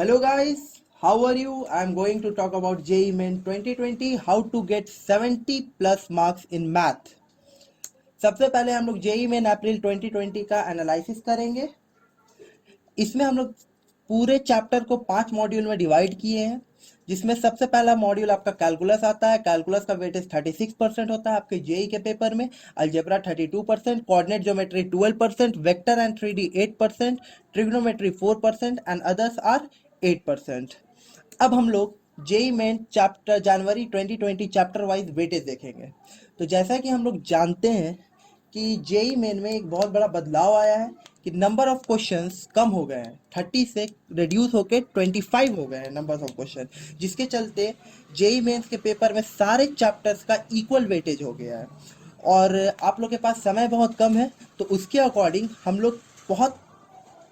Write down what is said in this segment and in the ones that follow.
Hello guys, how are you? I am going to talk about JEE Main 2020, how to get 70 plus marks in math. सबसे पहले हम लोग JEE Main अप्रैल 2020 का analysis करेंगे। इसमें हम लोग पूरे चैप्टर को 5 मॉड्यूल में डिवाइड किए हैं, जिसमें सबसे पहला मॉड्यूल आपका कैलकुलस आता है। कैलकुलस का वेटेज 36% होता है आपके जेई के पेपर में। Algebra 32%, coordinate geometry 12%, vector and 3D 8%, trigonometry 4% and others are 8%। अब हम लोग जेई मेन चैप्टर जनवरी 2020 चैप्टर वाइज वेटेज देखेंगे। तो जैसा कि हम लोग जानते हैं कि जेई मेन में एक बहुत बड़ा बदलाव आया है कि नंबर ऑफ क्वेश्चंस कम हो गए हैं, 30 से रिड्यूस होके 25 हो गए हैं नंबर ऑफ क्वेश्चन, जिसके चलते जेई मेंस के पेपर में सारे चैप्टर्स का इक्वल वेटेज हो गया है। और आप लोग के पास समय बहुत कम है, तो उसके अकॉर्डिंग हम लोग बहुत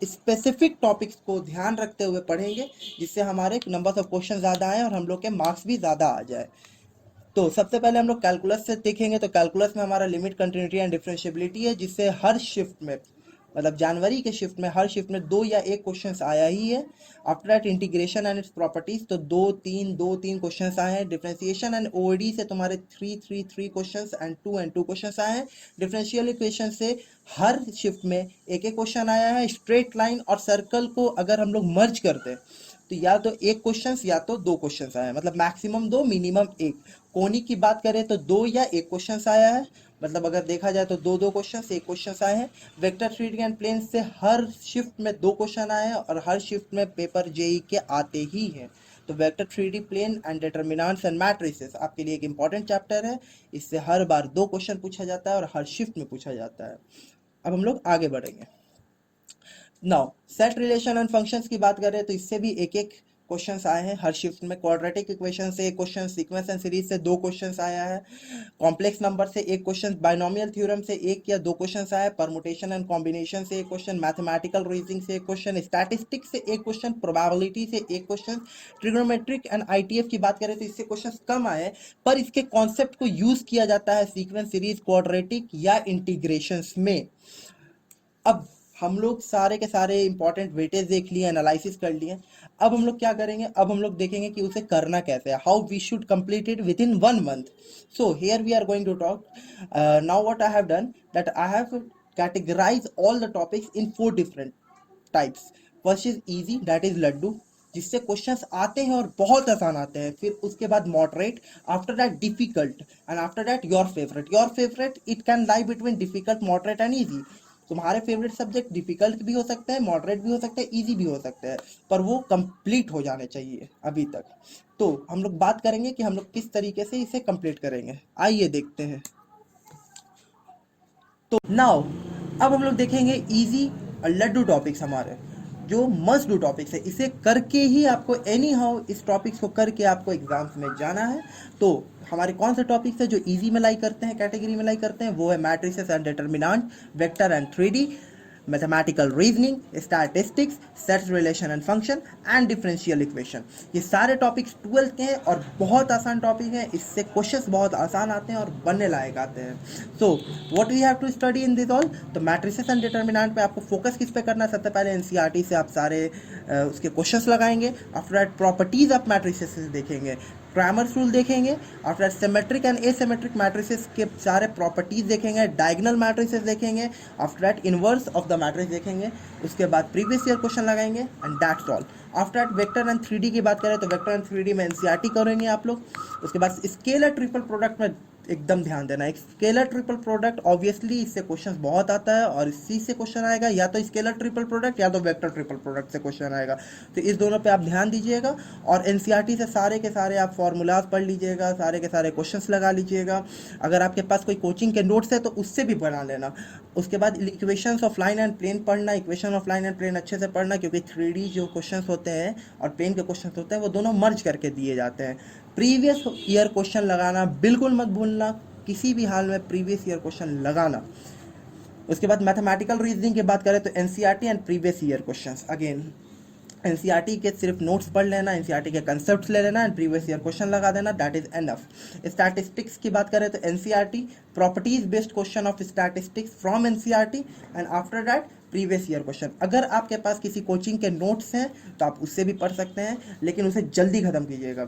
स्पेसिफिक टॉपिक्स को ध्यान रखते हुए पढ़ेंगे, जिससे हमारे नंबर ऑफ क्वेश्चन ज़्यादा आए और हम लोग के मार्क्स भी ज़्यादा आ जाए। तो सबसे पहले हम लोग कैलकुलस से देखेंगे। तो कैलकुलस में हमारा लिमिट, कंटिन्यूटी एंड डिफरेंशिएबिलिटी है, जिससे हर शिफ्ट में, मतलब जनवरी के शिफ्ट में, हर शिफ्ट में 2 या 1 क्वेश्चन आया ही है। After that integration and its properties, तो 2-3 क्वेश्चन आए हैं। डिफरेंशिएशन एंड ओडी से तुम्हारे 3 क्वेश्चन एंड 2 क्वेश्चन आए हैं। डिफरेंशियल इक्वेशन से हर शिफ्ट में 1 क्वेश्चन आया है। स्ट्रेट लाइन और सर्कल को अगर हम लोग मर्ज करते हैं तो या तो 1 क्वेश्चन या तो 2 क्वेश्चन आए हैं, मतलब मैक्सिमम 2 मिनिमम 1। कोनिक की बात करें तो 2 या 1 क्वेश्चन आया है, मतलब अगर देखा जाए तो 2 क्वेश्चन, 1 क्वेश्चन आए हैं। वेक्टर, 3D एंड प्लेन से हर शिफ्ट में 2 क्वेश्चन आए हैं और हर शिफ्ट में पेपर जेई के आते ही हैं। तो vector, 3D plane and determinants and matrices आपके लिए एक इंपॉर्टेंट चैप्टर है। इससे हर बार 2 क्वेश्चन पूछा जाता है और हर शिफ्ट में पूछा जाता है। अब हम लोग आगे बढ़ेंगे। Now set relation and functions की बात करें तो इससे भी 1 क्वेश्चंस आए हैं हर शिफ्ट में। क्वाड्रेटिक इक्वेशन से 1 क्वेश्चन, सीक्वेंस एंड सीरीज से 2 क्वेश्चंस आया है। कॉम्प्लेक्स नंबर से 1 क्वेश्चन, बाइनोमियल थ्योरम से 1 या 2 क्वेश्चंस आया है। परमुटेशन एंड कॉम्बिनेशन से 1 क्वेश्चन, मैथमेटिकल रीजनिंग से 1 क्वेश्चन, स्टैटिस्टिक्स से 1 क्वेश्चन, प्रोबेबिलिटी से 1 क्वेश्चन। ट्रिग्नोमेट्रिक एंड आईटीएफ की बात करें तो इससे क्वेश्चन कम आए, पर इसके कॉन्सेप्ट को यूज किया जाता है सीक्वेंस, सीरीज, क्वाड्रेटिक या इंटीग्रेशंस में। अब हम लोग सारे के सारे इंपॉर्टेंट वेटेज देख लिए, एनालिसिस कर लिए। अब हम लोग क्या करेंगे, अब हम लोग देखेंगे कि उसे करना कैसे है, how we should complete it within 1 month. So here we are going to talk now what I have done, that I have categorize all the topics in 4 different types. First is easy, that is laddu, जिससे questions आते हैं और बहुत आसान आते हैं। फिर उसके बाद moderate, after that difficult and after that your favourite. Your favourite it can lie between difficult, moderate and easy. तुम्हारे फेवरेट सब्जेक्ट डिफिकल्ट भी हो सकते हैं, मॉडरेट भी हो सकते हैं, इजी भी हो सकते हैं, पर वो कंप्लीट हो जाने चाहिए अभी तक। तो हम लोग बात करेंगे कि हम लोग किस तरीके से इसे कंप्लीट करेंगे। आइए देखते हैं। तो नाउ अब हम लोग देखेंगे इजी और लड्डू टॉपिक्स, हमारे जो मस्ट डू टॉपिक्स है। इसे करके ही आपको एनी हाउ, इस टॉपिक्स को करके आपको एग्जाम्स में जाना है। तो हमारे कौन से टॉपिक्स है जो इजी में लाई करते हैं, कैटेगरी में लाई करते हैं, वो है matrices and determinant, vector and 3D, mathematical reasoning, statistics, sets, relation and function and differential equation. ये सारे टॉपिक्स 12th के हैं और बहुत आसान टॉपिक है। इससे क्वेश्चंस बहुत आसान आते हैं और बनने लायक आते हैं। So what we have to study in this all. तो मैट्रिसेस एंड डिटर्मिनेंट पे आपको फोकस किस पे करना है, सबसे पहले एनसीईआरटी से आप सारे उसके क्वेश्चंस लगाएंगे। After that properties of matrices देखेंगे, क्रैमर्स रूल देखेंगे। After that symmetric and asymmetric matrices के सारे प्रॉपर्टीज देखेंगे, डायगोनल मैट्रिसेस देखेंगे। After that inverse of the matrix देखेंगे। उसके बाद प्रीवियस ईयर क्वेश्चन लगाएंगे and that's all. After that vector and 3D की बात करें तो वेक्टर एंड 3D में एनसीईआरटी करेंगे आप लोग। उसके बाद स्केलर ट्रिपल प्रोडक्ट में एकदम ध्यान देना। एक स्केलर ट्रिपल प्रोडक्ट ऑब्वियसली इससे क्वेश्चन बहुत आता है और इसी से क्वेश्चन आएगा, या तो स्केलर ट्रिपल प्रोडक्ट या तो वेक्टर ट्रिपल प्रोडक्ट से क्वेश्चन आएगा। तो इस दोनों पे आप ध्यान दीजिएगा। और एनसीईआरटी से सारे के सारे आप फॉर्मूलाज पढ़ लीजिएगा, सारे के सारे क्वेश्चंस लगा लीजिएगा। अगर आपके पास कोई कोचिंग के नोट्स है तो उससे भी बना लेना। उसके बाद equations of line and plane पढ़ना। Equation of line and plane अच्छे से पढ़ना, क्योंकि 3D जो क्वेश्चंस होते हैं और प्लेन के क्वेश्चंस होते हैं वो दोनों मर्ज करके दिए जाते हैं। प्रीवियस ईयर क्वेश्चन लगाना बिल्कुल मत भूलना, किसी भी हाल में प्रीवियस ईयर क्वेश्चन लगाना। उसके बाद मैथमेटिकल रीजनिंग की बात करें तो NCERT and previous year questions. Again NCERT के सिर्फ नोट्स पढ़ लेना, एनसीईआरटी के कंसेप्ट्स ले लेना एंड प्रीवियस ईयर क्वेश्चन लगा देना, दैट इज एनफ। स्टैटिस्टिक्स की बात करें तो NCERT properties based question of statistics from NCERT and after that previous year question. अगर आपके पास किसी कोचिंग के नोट्स हैं तो आप उससे भी पढ़ सकते हैं, लेकिन उसे जल्दी खत्म कीजिएगा।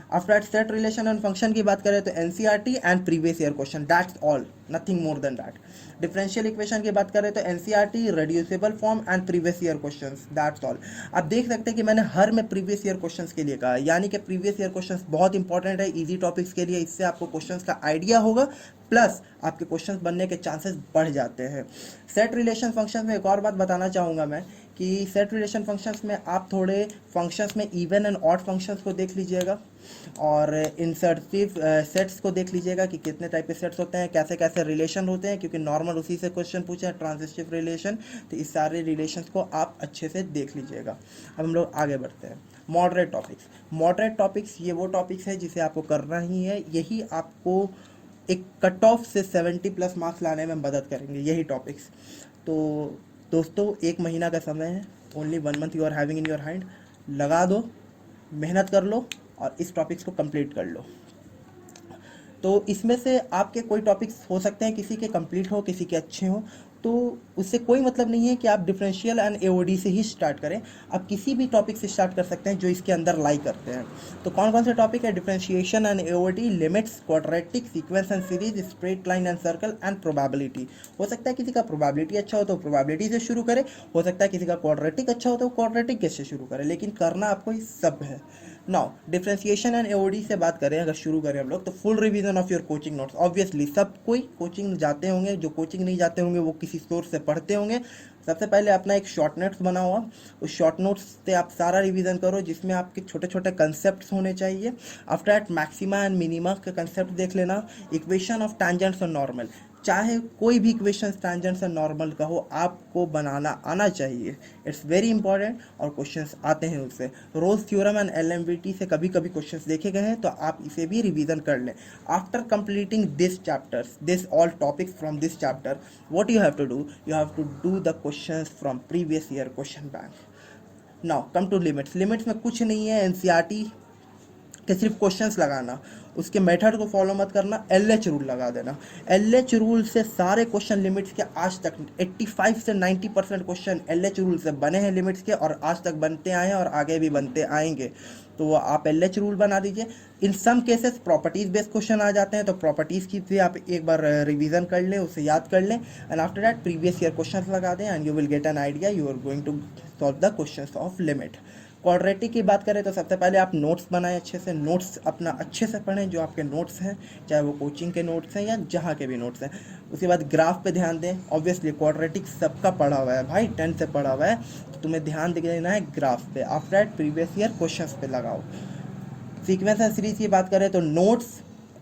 After that set relation and function की बात करें तो NCERT and previous year question, that's all, nothing more than that. Differential equation की बात करें तो NCERT, reducible form and previous year questions, that's all. आप देख सकते हैं कि मैंने हर में प्रीवियस ईयर क्वेश्चंस के लिए कहा, यानी कि प्रीवियस ईयर क्वेश्चंस बहुत इंपॉर्टेंट है इजी टॉपिक्स के लिए। इससे आपको क्वेश्चंस का आइडिया होगा, प्लस आपके क्वेश्चंस बनने के चांसेस बढ़ जाते हैं। सेट रिलेशन फंक्शंस में एक और बात बताना चाहूँगा मैं कि सेट रिलेशन फंक्शंस में आप थोड़े फंक्शंस में इवन एंड ऑड फंक्शंस को देख लीजिएगा, और इंसर्टिव सेट्स को देख लीजिएगा कि कितने टाइप के सेट्स होते हैं, कैसे कैसे रिलेशन होते हैं, क्योंकि नॉर्मल उसी से क्वेश्चन पूछे हैं, ट्रांजिटिव रिलेशन। तो इस सारे रिलेशंस को आप अच्छे से देख लीजिएगा। अब हम लोग आगे बढ़ते हैं। मॉडरेट टॉपिक्स, मॉडरेट टॉपिक्स ये वो टॉपिक्स है जिसे आपको करना ही है, यही आपको एक कट ऑफ से 70+ मार्क्स लाने में मदद करेंगे, यही टॉपिक्स। तो दोस्तों, 1 महीना का समय है, only 1 month you are having in your hand. लगा दो, मेहनत कर लो और इस टॉपिक्स को कंप्लीट कर लो। तो इसमें से आपके कोई टॉपिक्स हो सकते हैं किसी के कंप्लीट हो, किसी के अच्छे हो, तो उससे कोई मतलब नहीं है कि आप डिफरेंशियल एंड एओडी से ही स्टार्ट करें। आप किसी भी टॉपिक से स्टार्ट कर सकते हैं जो इसके अंदर लाई करते हैं। तो कौन कौन से टॉपिक है? Differentiation and AOD, limits, quadratic, sequence and series, straight line and circle and probability. हो सकता है किसी का प्रोबेबिलिटी अच्छा हो तो प्रोबेबिलिटी से शुरू करे, हो सकता है किसी का क्वाड्रेटिक अच्छा हो तो क्वाड्रेटिक से शुरू करे, लेकिन करना आपको ये सब है। नाउ डिफरेंशिएशन एंड एओडी से बात करें, अगर शुरू करें हम लोग, तो full revision of your coaching notes. Obviously सब कोई कोचिंग जाते होंगे, जो कोचिंग नहीं जाते होंगे वो किसी सोर्स से पढ़ते होंगे। सबसे पहले अपना एक शॉर्ट नोट्स बना हुआ, उस शॉर्ट नोट्स से आप सारा रिवीजन करो, जिसमें आपके छोटे छोटे कंसेप्ट होने चाहिए। After that maxima and minima के कंसेप्ट देख लेना, इक्वेशन ऑफ टैंजेंट्स और नॉर्मल, चाहे कोई भी इक्वेशन टैंजेंट्स और नॉर्मल का हो, आपको बनाना आना चाहिए, इट्स वेरी इंपॉर्टेंट, और क्वेश्चंस आते हैं उससे। रोज थ्योरम एंड एलएमवीटी से कभी कभी क्वेश्चंस देखे गए हैं, तो आप इसे भी रिवीजन कर लें। After completing this chapters, this all topics from this chapter, what you have to do, you have to do the questions from previous year question bank. Now come to limits. Limits में कुछ नहीं है NCERT कि सिर्फ questions लगाना, उसके method को follow मत करना, एलएच रूल लगा देना। एलएच रूल से सारे क्वेश्चन लिमिट्स के आज तक 85 से 90% क्वेश्चन एलएच रूल से बने हैं लिमिट्स के, और आज तक बनते आए हैं और आगे भी बनते आएंगे। तो वो आप एलएच रूल बना दीजिए। In some cases properties based question आ जाते हैं, तो प्रॉपर्टीज की भी आप एक बार रिवीजन कर लें, उसे याद कर लें, and after that previous year question लगा दें, and you will get an idea, you are going to solve the question of limit. Quadratic की बात करें तो सबसे पहले आप नोट्स बनाएं अच्छे से, नोट्स अपना अच्छे से पढ़ें, जो आपके नोट्स हैं, चाहे वो कोचिंग के नोट्स हैं या जहाँ के भी नोट्स हैं। उसके बाद ग्राफ पे ध्यान दें। ऑब्वियसली क्वाड्रेटिक सबका पढ़ा हुआ है भाई, 10th से पढ़ा हुआ है, तो तुम्हें ध्यान देना है ग्राफ पे। After that previous year questions पे लगाओ। सीक्वेंस एंड सीरीज की बात करें तो notes,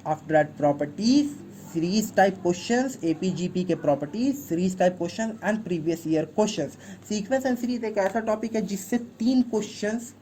after that properties, series type questions, AP GP के properties, series type question and previous year questions. Sequence and series एक ऐसा टॉपिक है जिससे 3 क्वेश्चंस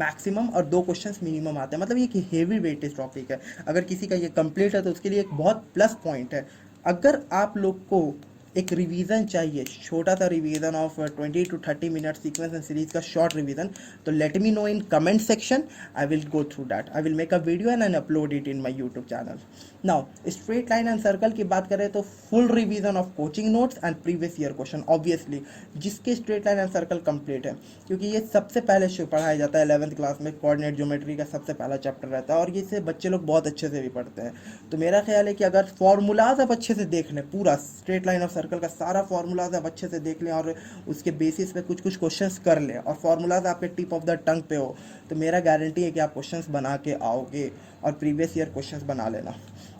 मैक्सिमम और 2 क्वेश्चंस मिनिमम आते हैं, मतलब ये कि हेवी वेटेज टॉपिक है। अगर किसी का ये कंप्लीट है तो उसके लिए एक बहुत प्लस पॉइंट है। अगर आप लोग को एक रिवीजन चाहिए, छोटा सा revision of 20 to 30 minute, sequence and series का शॉर्ट रिवीजन, तो let me know in comment section, I will go through that, I will make a video and upload it in my YouTube channel. Now straight line and circle की बात करें तो full revision of coaching notes and previous year question. Obviously जिसके straight line and circle complete है, क्योंकि ये सबसे पहले पढ़ाया जाता है 11th क्लास में, कोऑर्डिनेट ज्योमेट्री का सबसे पहला चैप्टर रहता है, और ये से बच्चे लोग बहुत अच्छे से भी पढ़ते हैं। तो मेरा ख्याल है कि अगर फॉर्मूलाज आप अच्छे से देख लें, पूरा स्ट्रेट लाइन और सर्कल का सारा फॉर्मूलाज आप अच्छे से देख लें, और उसके बेसिस पे कुछ कुछ क्वेश्चंस कर लें, और फॉर्मूलाज आपके टिप ऑफ द टंग पे हो, तो मेरा गारंटी है कि आप क्वेश्चंस बना के आओगे, और प्रीवियस ईयर क्वेश्चंस बना लेना।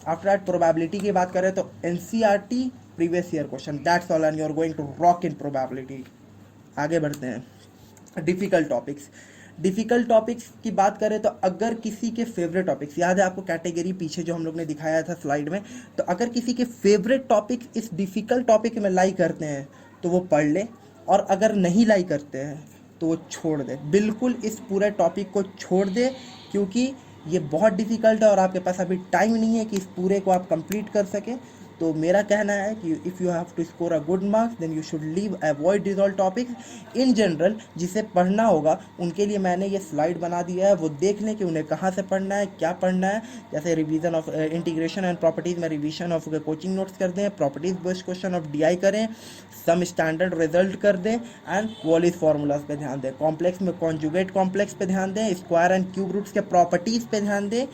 आफ्टर दैट प्रोबेबिलिटी की बात करें तो NCERT, previous year question, that's all, and you are going to rock in probability. आगे बढ़ते हैं। Difficult topics. डिफिकल्ट टॉपिक्स की बात करें तो अगर किसी के फेवरेट टॉपिक्स, याद है आपको कैटेगरी पीछे जो हम लोग ने दिखाया था स्लाइड में, तो अगर किसी के फेवरेट टॉपिक्स इस डिफिकल्ट टॉपिक में लाई करते हैं तो वो पढ़ ले, और अगर नहीं लाई करते हैं तो वो छोड़ दे, बिल्कुल इस पूरे टॉपिक को छोड़ दे, क्योंकि ये बहुत डिफिकल्ट है और आपके पास अभी टाइम नहीं है कि इस पूरे को आप कंप्लीट कर सकें। तो मेरा कहना है कि if you have to score a good marks then you should leave avoid this all topics in general. जिसे पढ़ना होगा उनके लिए मैंने ये स्लाइड बना दिया है, वो देख लें कि उन्हें कहाँ से पढ़ना है, क्या पढ़ना है। जैसे revision of integration and properties में रिवीजन ऑफ कोचिंग नोट्स कर दें, properties based question of DI करें, सम स्टैंडर्ड रिजल्ट कर दें एंड वॉलिस फार्मूलाज पे ध्यान दें, कॉम्प्लेक्स में कॉन्जुगेट कॉम्प्लेक्स पे ध्यान दें, स्क्वायर एंड क्यूब रूट्स के प्रॉपर्टीज़ पे ध्यान दें,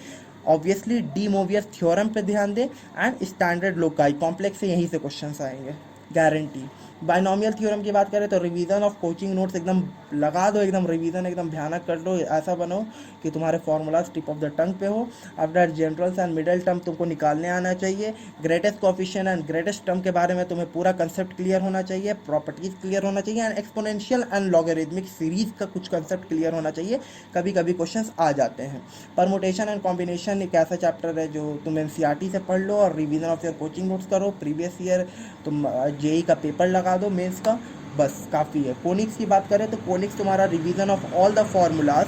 ऑब्वियसली डी मोवियस थ्योरम पे ध्यान दें एंड स्टैंडर्ड लोकाई कॉम्प्लेक्स से यहीं से क्वेश्चंस आएंगे गारंटी। बाइनोमियल थ्योरम की बात करें तो रिवीजन ऑफ कोचिंग नोट्स एकदम लगा दो, एकदम रिवीजन एकदम भयानक कर लो, ऐसा बनो कि तुम्हारे formulas tip of the tongue पे हो। After generals and middle term तुमको निकालने आना चाहिए, greatest coefficient and greatest term के बारे में तुम्हें पूरा कंसेप्ट क्लियर होना चाहिए, प्रॉपर्टीज क्लियर होना चाहिए and exponential and logarithmic series का कुछ कंसेप्ट क्लियर होना चाहिए। कभी कभी क्वेश्चंस आ जाते हैं। परमुटेशन एंड कॉम्बिनेशन एक ऐसा चैप्टर है जो तुम एनसीईआरटी से पढ़ लो और revision of your coaching notes करो, प्रीवियस ईयर तुम जेई का पेपर लगा दो मेंस का, बस काफ़ी है। कोनिक्स की बात करें तो कोनिक्स तुम्हारा revision of all the formulas,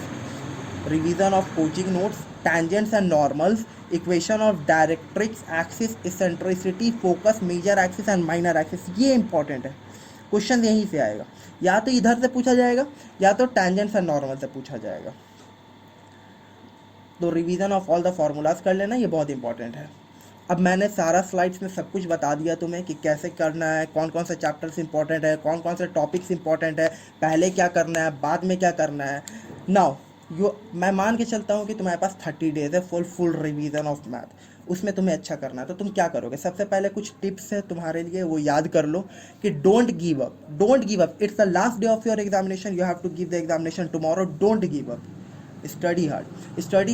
revision of coaching notes, tangents and normals, equation of directrix, axis, eccentricity, focus, major axis and minor axis, ये इंपॉर्टेंट है। क्वेश्चन यहीं से आएगा, या तो इधर से पूछा जाएगा या तो tangents and normals से पूछा जाएगा। तो revision of all the formulas कर लेना, ये बहुत इंपॉर्टेंट है। अब मैंने सारा स्लाइड्स में सब कुछ बता दिया तुम्हें कि कैसे करना है, कौन कौन से चैप्टर्स इंपॉर्टेंट है, कौन कौन से टॉपिक्स इंपॉर्टेंट है, पहले क्या करना है, बाद में क्या करना है। नाउ मैं मान के चलता हूँ कि तुम्हारे पास 30 डेज है फुल रिवीजन ऑफ मैथ, उसमें तुम्हें अच्छा करना है। तो तुम क्या करोगे, सबसे पहले कुछ टिप्स है तुम्हारे लिए, वो याद कर लो कि don't give up, it's the last day of your examination, you have to give the examination tomorrow, don't give up, study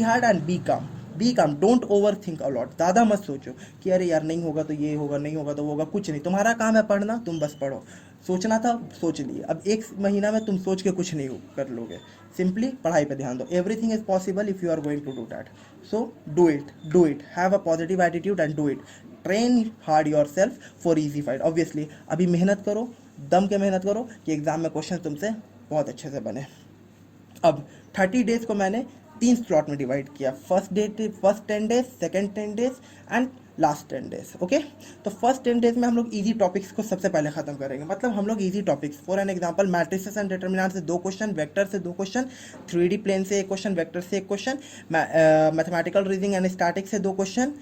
hard and be calm, don't over think a lot. ज़्यादा मत सोचो कि अरे यार नहीं होगा तो ये होगा, नहीं होगा तो वो होगा, कुछ नहीं। तुम्हारा काम है पढ़ना, तुम बस पढ़ो। सोचना था सोच लिए, अब एक महीना में तुम सोच के कुछ नहीं कर लोगे, सिंपली पढ़ाई पे ध्यान दो। Everything is possible if you are going to do that, so do it, have a positive attitude and do it, train hard yourself for easy fight. Obviously अभी मेहनत करो, दम के मेहनत करो कि एग्जाम में क्वेश्चन तुमसे बहुत अच्छे से बने। अब 30 डेज को मैंने 3 स्लॉट में डिवाइड किया, first 10 days, second 10 days and last 10 days. Okay, तो फर्स्ट 10 डेज में हम लोग इजी टॉपिक्स को सबसे पहले खत्म करेंगे। मतलब हम लोग easy topics, for an example matrices and determinant से 2 क्वेश्चन, वेक्टर से 2 क्वेश्चन, 3D प्लेन से 1 क्वेश्चन, वेक्टर से 1 question, mathematical reasoning and statics से 2 क्वेश्चन,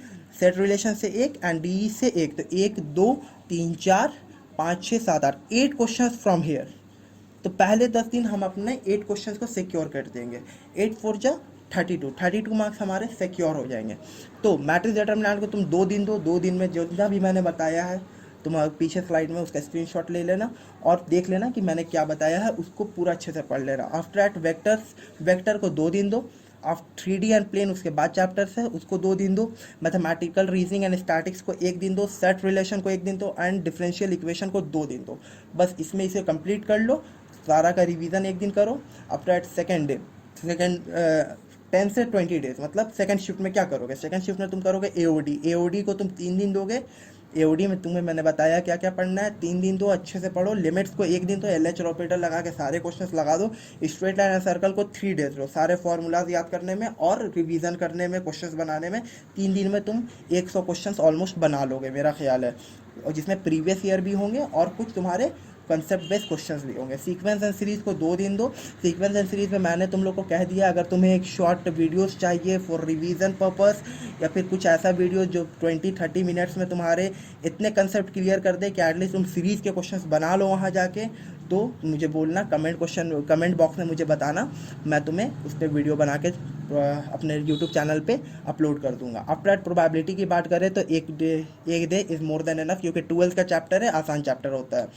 सेट रिलेशन से 1 एंड डी से 1। तो 1 2 3 4 5 6 7 8 8 क्वेश्चन फ्रॉम हेयर। तो पहले 10 दिन हम अपने 8 क्वेश्चंस को सिक्योर कर देंगे, 8 4 जा 32 मार्क्स हमारे सिक्योर हो जाएंगे। तो मैट्रिक्स डिटरमिनेंट को तुम 2 दिन दो, 2 दिन में जितना भी मैंने बताया है तुम पीछे स्लाइड में उसका स्क्रीनशॉट ले लेना और देख लेना कि मैंने क्या बताया है, उसको पूरा अच्छे से पढ़ लेना। आफ्टर दैट वेक्टर को 2 दिन दो, आफ्टर 3D एंड प्लेन उसके बाद चैप्टर्स है उसको 2 दिन दो, मैथमेटिकल रीजनिंग एंड स्टैटिक्स को 1 दिन दो, सेट रिलेशन को 1 दिन दो एंड डिफरेंशियल इक्वेशन को 2 दिन दो। बस इसमें इसे कंप्लीट कर लो, सारा का रिवीजन 1 दिन करो। आफ्टर दैट सेकेंड 10 से 20 डेज, मतलब सेकंड शिफ्ट में क्या करोगे, सेकंड शिफ्ट में तुम करोगे एओडी को तुम 3 दिन दोगे। एओडी में तुम्हें मैंने बताया क्या क्या पढ़ना है, 3 दिन दो, अच्छे से पढ़ो। लिमिट्स को 1 दिन तो LH ऑपरेटर लगा के सारे क्वेश्चंस लगा दो। स्ट्रेट लाइन एंड सर्कल को 3 डेज लो, सारे फॉर्मूलाज याद करने में और रिवीजन करने में, क्वेश्चंस बनाने में। 3 दिन में तुम 100 क्वेश्चंस ऑलमोस्ट बना लोगे मेरा ख्याल है, और जिसमें प्रीवियस ईयर भी होंगे और कुछ तुम्हारे कंसेप्ट बेस्ड क्वेश्चंस भी होंगे। सीक्वेंस एंड सीरीज को 2 दिन दो। सीक्वेंस एंड सीरीज में मैंने तुम लोग को कह दिया, अगर तुम्हें एक शॉर्ट वीडियोस चाहिए फॉर रिवीजन पर्पस या फिर कुछ ऐसा वीडियो जो 20-30 मिनट्स में तुम्हारे इतने कंसेप्ट क्लियर कर दे कि एटलीस्ट तुम सीरीज के क्वेश्चंस बना लो वहाँ जाके, तो मुझे बोलना, कमेंट बॉक्स में मुझे बताना, मैं तुम्हें उस पर वीडियो बना के अपने यूट्यूब चैनल पे अपलोड कर दूंगा। आफ्टर दैट प्रोबेबिलिटी की बात करें तो एक day is more than enough, क्योंकि 12th का चैप्टर है, आसान चैप्टर होता है।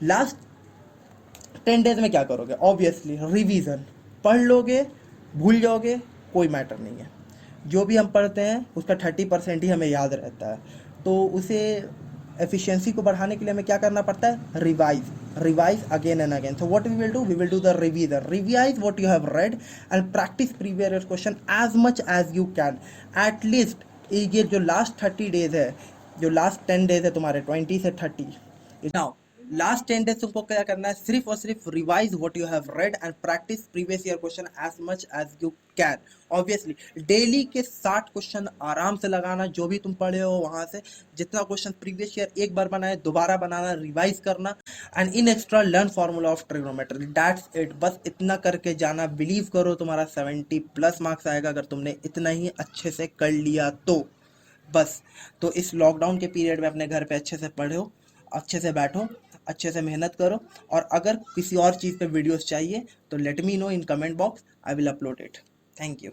लास्ट 10 डेज में क्या करोगे, ऑब्वियसली रिवीजन, पढ़ लोगे, भूल जाओगे, कोई मैटर नहीं है। जो भी हम पढ़ते हैं उसका 30% ही हमें याद रहता है, तो उसे एफिशिएंसी को बढ़ाने के लिए हमें क्या करना पड़ता है, revise again and again. So what we will do the revise what you have read and practice previous question as much as you can. At least ये जो लास्ट 30 डेज है, जो लास्ट 10 डेज है तुम्हारे 20 से 30, नाउ लास्ट 10 डेज तुमको क्या करना है, सिर्फ और सिर्फ revise what you have read and practice previous year question as much as you can. Obviously daily के 60 क्वेश्चन आराम से लगाना, जो भी तुम पढ़े हो वहां से जितना क्वेश्चन प्रीवियस ईयर एक बार बनाए दोबारा बनाना, रिवाइज करना and in extra learn formula of trigonometry. That's it, बस इतना करके जाना। बिलीव करो तुम्हारा 70 प्लस मार्क्स आएगा अगर तुमने इतना ही अच्छे से कर लिया तो। बस, तो इस लॉकडाउन के पीरियड में अपने घर पे अच्छे से पढ़ो, अच्छे से बैठो, अच्छे से मेहनत करो, और अगर किसी और चीज़ पे वीडियोस चाहिए तो let me know in comment box, I will upload it. Thank you.